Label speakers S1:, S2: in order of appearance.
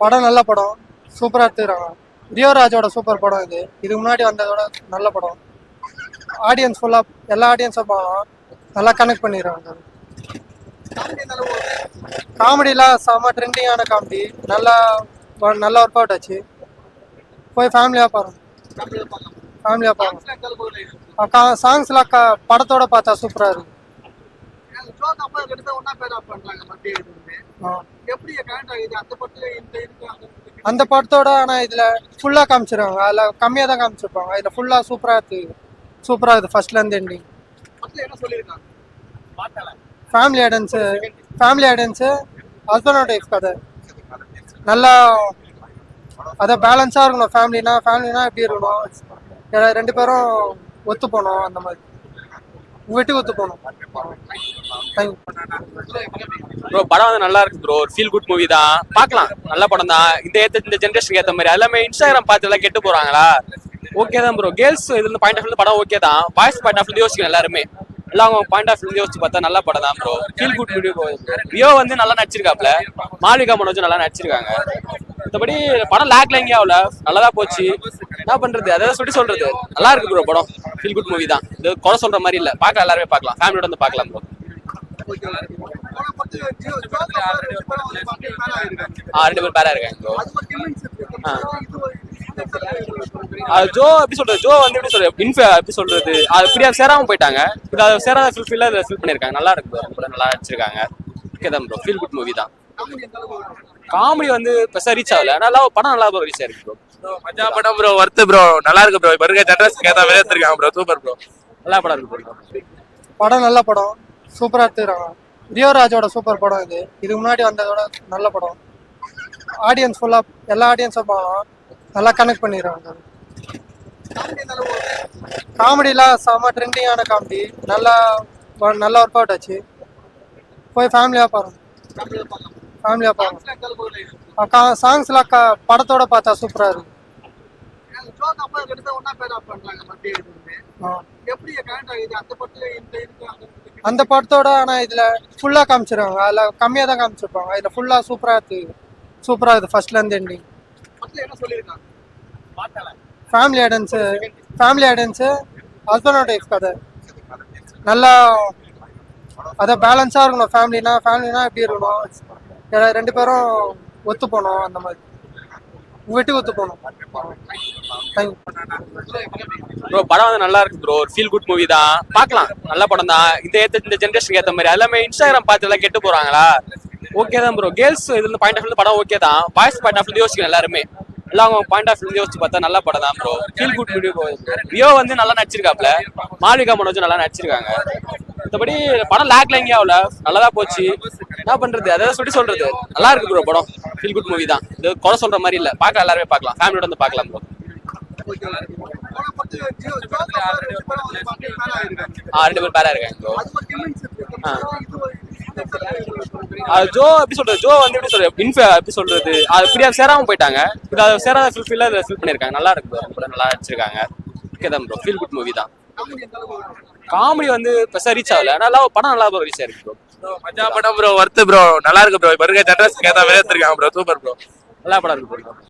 S1: படம் நல்ல படம், சூப்பரா எடுத்துக்கிறாங்க. ரியோராஜோட சூப்பர் படம் இது. இதுக்கு முன்னாடி வந்ததோட நல்ல படம். ஆடியன்ஸ் ஃபுல்லா எல்லா ஆடியன்ஸும் பார்க்கலாம். நல்லா கனெக்ட் பண்ணிடுறாங்க. காமெடிலாம் செம்ம ட்ரெண்டிங்கான காமெடி. நல்லா நல்லா ஒர்க் அவுட் ஆச்சு. போய் ஃபேமிலியா பாருங்க. ஃபேமிலியா பாருங்க. சாங்ஸ்லாம் படத்தோட பார்த்தா சூப்பரா இருக்கு. அந்த படத்தோட ஆனா இதுல ஃபுல்லா காமிச்சிருவாங்க. அதுல கம்மியா தான் காமிச்சிருப்பாங்க. இதுல ஃபுல்லா சூப்பரா இருக்கு. சூப்பரா இருக்கு ஃபர்ஸ்ட்ல இருந்து ending. Family audience family audience husband and wife கதை. நல்லா அதான் பேலன்ஸா இருக்கணும். ஃபேமிலினா எப்படி இருக்கணும், ரெண்டு பேரும் ஒத்து போகணும். அந்த மாதிரி விட்டு ஒத்து போகணும்.
S2: ப்ரோ படம் வந்து நல்லா இருக்கு ப்ரோ. ஒரு ஃபீல் குட் மூவி தான், பார்க்கலாம். நல்ல படம் தான். இந்த ஜென்ரேஷனுக்கு ஏற்ற மாதிரி எல்லாமே இன்ஸ்டாகிராம் பார்த்து எல்லாம் கெட்டு போறாங்களா. ஓகே தான் ப்ரோ. கேர்ள்ஸ் இதுல பாயிண்ட் ஆஃப் படம் ஓகே தான். பாய்ஸ் பாயிண்ட் ஆஃப் யோசிக்கணும் எல்லாருமே. எல்லாம் அவங்க பாயிண்ட் ஆஃப் யோசிச்சு பார்த்தா நல்ல படம் தான் bro. Feel good movie. Rio வந்து நல்லா நடிச்சிருக்காப்ல, மாளிகா மனோஜும் நல்லா நடிச்சிருக்காங்க. மற்றபடி படம் லேக்ல எங்கேயும் ஆகல, நல்லதா போச்சு. என்ன பண்றது, அதாவது சொல்றது நல்லா இருக்கு ப்ரோ. படம் ஃபீல் குட் மூவி தான். இது குறை சொல்ற மாதிரி இல்ல, பார்க்கலாம். எல்லாருமே பார்க்கலாம், ஃபேமிலியோட வந்து பார்க்கலாம் ப்ரோ. ரெண்டு பேர் பேரா இருக்காங்க ப்ரோ. ஜோ எப்படி சொல்றது, ஜோ வந்து எப்படி சொல்றது, எப்படி சொல்றது, அது இப்படியா சேராம போயிட்டாங்க. இது அதை சேராத ஃபில் பண்ணிருக்காங்க. நல்லா இருக்கு ப்ரோ. நல்லா நடிச்சிருக்காங்க. ஓகே தான் ப்ரோ. ஃபீல் குட் மூவி தான். காமெடி வந்து பெருசா ரீச் ஆகல, நல்லா படம் நல்லா ப்ரோ ரீச் ஆயிருக்கு ப்ரோ.
S3: மஜா படம் ப்ரோ. Worth bro. நல்லா இருக்கு ப்ரோ. இப்போ இருக்க ஜெனரேஷனுக்கு ஏற்ற மாதிரி எடுத்துருக்காங்க ப்ரோ. Super bro.
S2: நல்லா படம் இருக்கு ப்ரோ.
S1: படம் நல்ல படம், சூப்பரா எடுத்துக்கிறாங்க. ரியோராஜோட சூப்பர் படம் இது. இதுக்கு முன்னாடி வந்ததோட நல்ல படம். ஆடியன்ஸ் ஃபுல்லா எல்லா ஆடியன்ஸும் பார்க்கலாம். நல்லா கனெக்ட் பண்ணிடுறாங்க. காமெடிலாம் செம்ம ட்ரெண்டிங்கான காமெடி. நல்லா ஒர்க் அவுட் ஆச்சு. போய் ஃபேமிலியா பாருங்க. ஃபேமிலியா பாருங்க. சாங்ஸ்லாம் படத்தோட பார்த்தா சூப்பரா இருக்கு. அந்த படத்தோட ஆனா இதுல ஃபுல்லா காமிச்சிருவாங்க. அதுல கம்மியா தான் காமிச்சிருப்பாங்க. இதுல ஃபுல்லா சூப்பரா இருக்கு ஃபர்ஸ்ட்ல இருந்து ending. Family audience husband and wife கதை. நல்லா அதான் பேலன்ஸா இருக்கணும். ஃபேமிலினா எப்படி இருக்கணும், ரெண்டு பேரும் ஒத்து போகணும். அந்த மாதிரி விட்டு ஒத்து போகணும்.
S2: ப்ரோ படம் வந்து நல்லா இருக்கு ப்ரோ. ஒரு ஃபீல் குட் மூவி தான், பார்க்கலாம். நல்ல படம் தான். இந்த ஜென்ரேஷனுக்கு ஏற்ற மாதிரி எல்லாமே இன்ஸ்டாகிராம் பார்த்து எல்லாம் கெட்டு போறாங்களா. ஓகே தான் ப்ரோ. கேர்ள்ஸ் இதுல பாயிண்ட் ஆஃப் படம் ஓகே தான். பாய்ஸ் பாயிண்ட் ஆஃப் யோசிக்கணும் எல்லாருமே. எல்லாம் அவங்க பாயிண்ட் ஆஃப் யோசிச்சு பார்த்தா நல்ல படம் தான் bro. Feel good movie. Rio வந்து நல்லா நடிச்சிருக்காப்ல, மாளிகா மனோஜும் நல்லா நடிச்சிருக்காங்க. மற்றபடி படம் லேக்ல எங்கேயும் ஆகல, நல்லதா போச்சு. என்ன பண்றது, அதாவது சொல்றது நல்லா இருக்கு ப்ரோ. படம் ஃபீல் குட் மூவி தான். இது குறை சொல்ற மாதிரி இல்ல, பார்க்கலாம். எல்லாருமே பார்க்கலாம், ஃபேமிலியோட வந்து பார்க்கலாம் ப்ரோ. ரெண்டு பேர் பேரா இருக்காங்க ப்ரோ. ஜோ எப்படி சொல்றது, ஜோ வந்து எப்படி சொல்றது, எப்படி சொல்றது, அது இப்படியா சேராம போயிட்டாங்க. இது அதை சேராத ஃபில் பண்ணிருக்காங்க. நல்லா இருக்கு ப்ரோ. நல்லா நடிச்சிருக்காங்க. ஓகே தான் ப்ரோ. ஃபீல் குட் மூவி தான். காமெடி வந்து பெருசா ரீச் ஆகல, நல்லா படம் நல்லா ப்ரோ ரீச் ஆயிருக்கு ப்ரோ.
S3: மஜா படம் ப்ரோ. Worth bro. நல்லா இருக்கு ப்ரோ. இப்போ இருக்க ஜெனரேஷனுக்கு ஏற்ற மாதிரி எடுத்துருக்காங்க ப்ரோ. Super bro.
S2: நல்லா படம் இருக்கு ப்ரோ.